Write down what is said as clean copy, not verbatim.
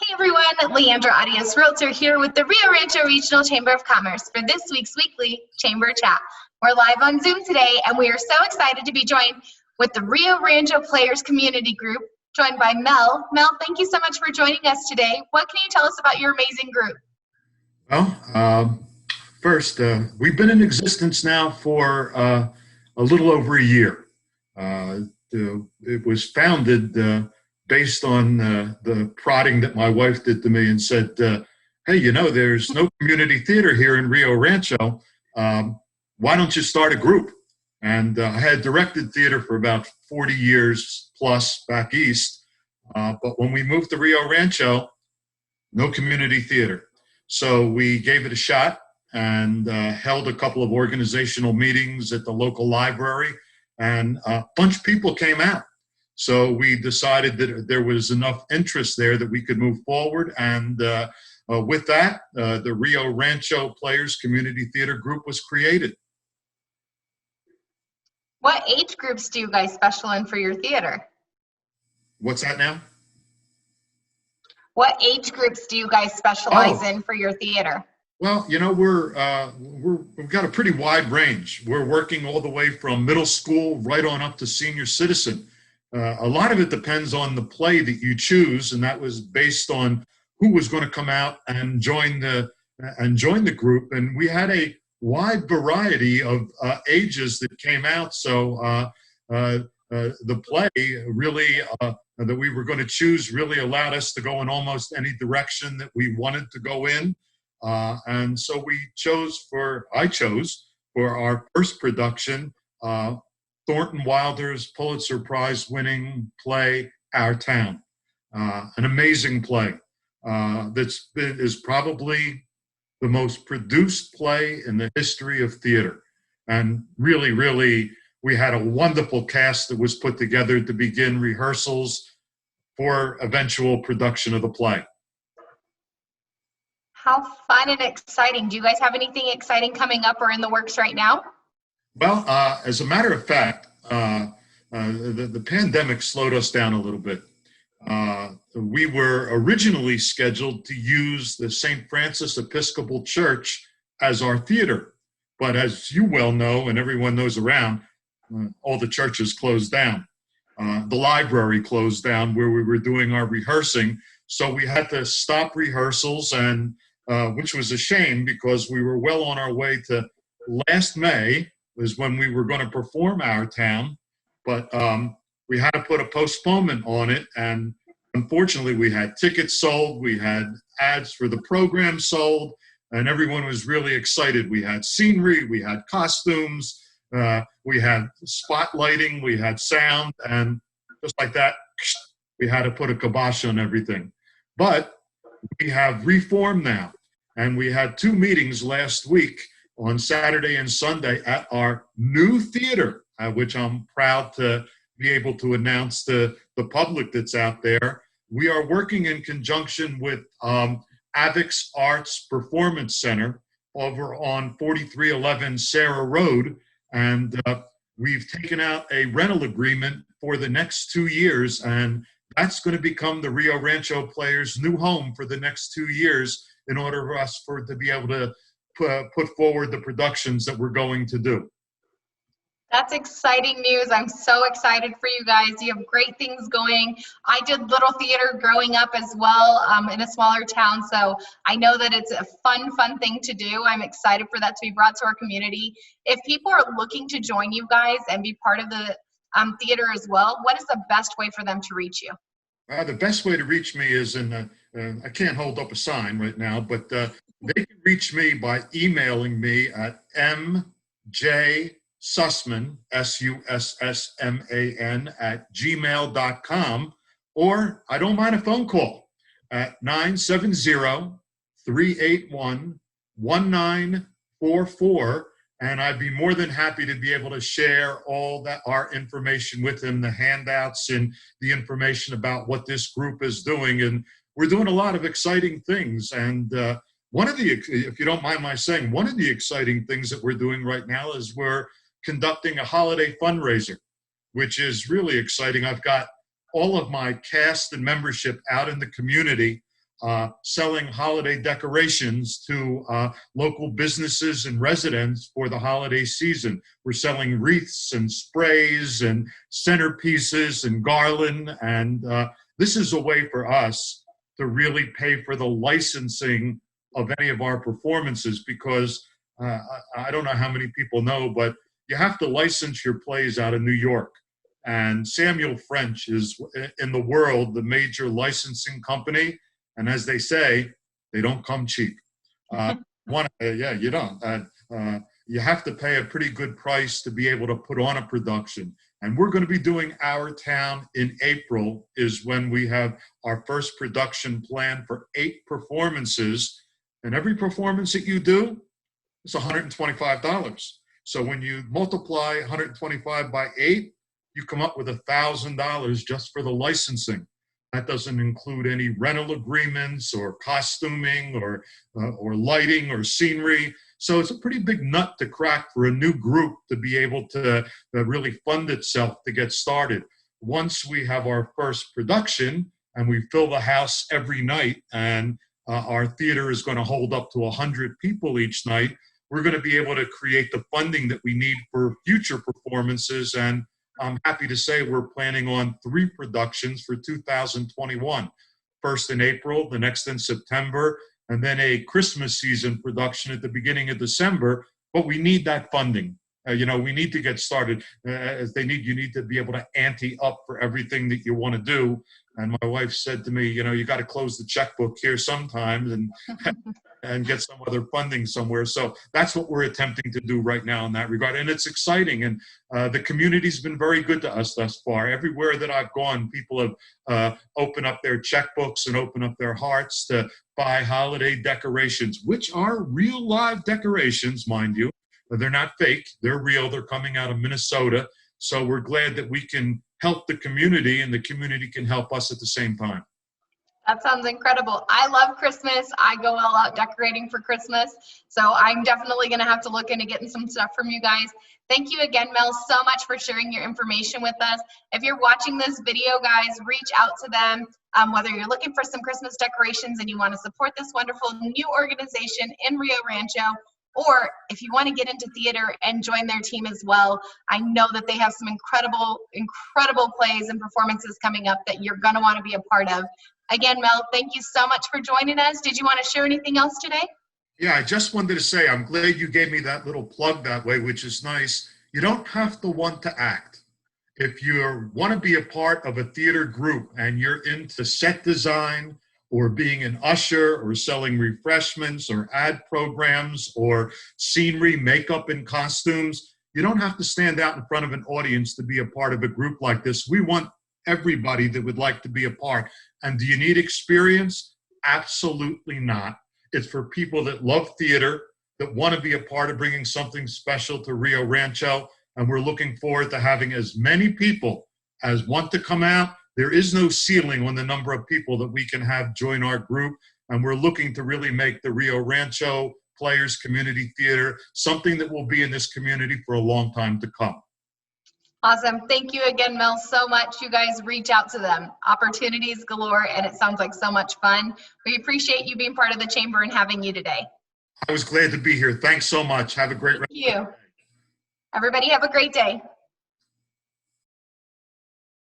Hey everyone, LeAndra Arias, Realtor here with the Rio Rancho Regional Chamber of Commerce for this week's weekly Chamber Chat. We're live on Zoom today and we are so excited to be joined with the Rio Rancho Players community group, joined by Mel. Mel, thank you so much for joining us today. What can you tell us about your amazing group? Well, first, we've been in existence now for a little over a year. It was founded based on the prodding that my wife did to me and said, hey, you know, there's no community theater here in Rio Rancho. Why don't you start a group? And I had directed theater for about 40 years plus back east. But when we moved to Rio Rancho, no community theater. So we gave it a shot and held a couple of organizational meetings at the local library, and a bunch of people came out. So we decided that there was enough interest there that we could move forward, and with that, the Rio Rancho Players Community Theater Group was created. What age groups do you guys special in for your theater? What's that now? What age groups do you guys specialize in for your theater? Well, you know, we've got a pretty wide range. We're working all the way from middle school right on up to senior citizen. A lot of it depends on the play that you choose, and that was based on who was going to come out and join the group. And we had a wide variety of ages that came out. So the play really that we were going to choose really allowed us to go in almost any direction that we wanted to go in. And so I chose for our first production, Thornton Wilder's Pulitzer Prize winning play, Our Town. An amazing play is probably the most produced play in the history of theater. And really, we had a wonderful cast that was put together to begin rehearsals for eventual production of the play. How fun and exciting. Do you guys have anything exciting coming up or in the works right now? Well, as a matter of fact, the pandemic slowed us down a little bit. We were originally scheduled to use the St. Francis Episcopal Church as our theater. But as you well know, and everyone knows around, all the churches closed down. The library closed down where we were doing our rehearsing. So we had to stop rehearsals, and which was a shame because we were well on our way to last May was when we were going to perform Our Town, but we had to put a postponement on it, and unfortunately we had tickets sold, we had ads for the program sold, and everyone was really excited. We had scenery, we had costumes, we had spotlighting, we had sound, and just like that, we had to put a kibosh on everything. But we have reformed now, and we had 2 meetings last week on Saturday and Sunday at our new theater, which I'm proud to be able to announce to the public that's out there. We are working in conjunction with Avix Arts Performance Center over on 4311 Sarah Road, and we've taken out a rental agreement for the next 2 years, and that's going to become the Rio Rancho Players' new home for the next 2 years in order for us to be able to put forward the productions that we're going to do. That's exciting news. I'm so excited for you guys. You have great things going. I did little theater growing up as well in a smaller town, so I know that it's a fun thing to do. I'm excited for that to be brought to our community. If people are looking to join you guys and be part of the theater as well, what is the best way for them to reach you? The best way to reach me is I can't hold up a sign right now, but they can reach me by emailing me at mjsussman, Sussman, @gmail.com, or I don't mind a phone call at 970-381-1944, and I'd be more than happy to be able to share all that our information with him, the handouts and the information about what this group is doing. And we're doing a lot of exciting things. And one of the, if you don't mind my saying, one of the exciting things that we're doing right now is we're conducting a holiday fundraiser, which is really exciting. I've got all of my cast and membership out in the community. selling holiday decorations to local businesses and residents for the holiday season. We're selling wreaths and sprays and centerpieces and garland, and this is a way for us to really pay for the licensing of any of our performances, because I don't know how many people know, but you have to license your plays out of New York. And Samuel French is, in the world, the major licensing company. And as they say, they don't come cheap. Yeah, you don't. You have to pay a pretty good price to be able to put on a production. And we're going to be doing Our Town in April, is when we have our first production planned for 8 performances. And every performance that you do is $125. So when you multiply 125 by 8, you come up with $1,000 just for the licensing. That doesn't include any rental agreements or costuming or lighting or scenery. So it's a pretty big nut to crack for a new group to be able to really fund itself to get started. Once we have our first production and we fill the house every night, and our theater is going to hold up to 100 people each night, we're going to be able to create the funding that we need for future performances. And I'm happy to say we're planning on 3 productions for 2021. First in April, the next in September, and then a Christmas season production at the beginning of December. But we need that funding. We need to get started. You need to be able to ante up for everything that you want to do. And my wife said to me, you got to close the checkbook here sometimes and get some other funding somewhere. So that's what we're attempting to do right now in that regard. And it's exciting. And the community's been very good to us thus far. Everywhere that I've gone, people have opened up their checkbooks and opened up their hearts to buy holiday decorations, which are real live decorations, mind you. They're not fake. They're real. They're coming out of Minnesota. So we're glad that we can help the community, and the community can help us at the same time. That sounds incredible. I love Christmas. I go all out decorating for Christmas. So I'm definitely going to have to look into getting some stuff from you guys. Thank you again, Mel, so much for sharing your information with us. If you're watching this video, guys, reach out to them. Whether you're looking for some Christmas decorations and you want to support this wonderful new organization in Rio Rancho, or if you want to get into theater and join their team as well, I know that they have some incredible plays and performances coming up that you're going to want to be a part of. Again, Mel, thank you so much for joining us. Did you want to share anything else today? Yeah, I just wanted to say I'm glad you gave me that little plug that way, which is nice. You don't have to want to act. If you want to be a part of a theater group and you're into set design, or being an usher, or selling refreshments, or ad programs, or scenery, makeup, and costumes, you don't have to stand out in front of an audience to be a part of a group like this. We want everybody that would like to be a part. And do you need experience? Absolutely not. It's for people that love theater, that want to be a part of bringing something special to Rio Rancho. And we're looking forward to having as many people as want to come out. There is no ceiling on the number of people that we can have join our group. And we're looking to really make the Rio Rancho Players Community Theater something that will be in this community for a long time to come. Awesome. Thank you again, Mel, so much. You guys reach out to them. Opportunities galore, and it sounds like so much fun. We appreciate you being part of the chamber and having you today. I was glad to be here. Thanks so much. Have a great rest of the day. Thank you. Everybody have a great day.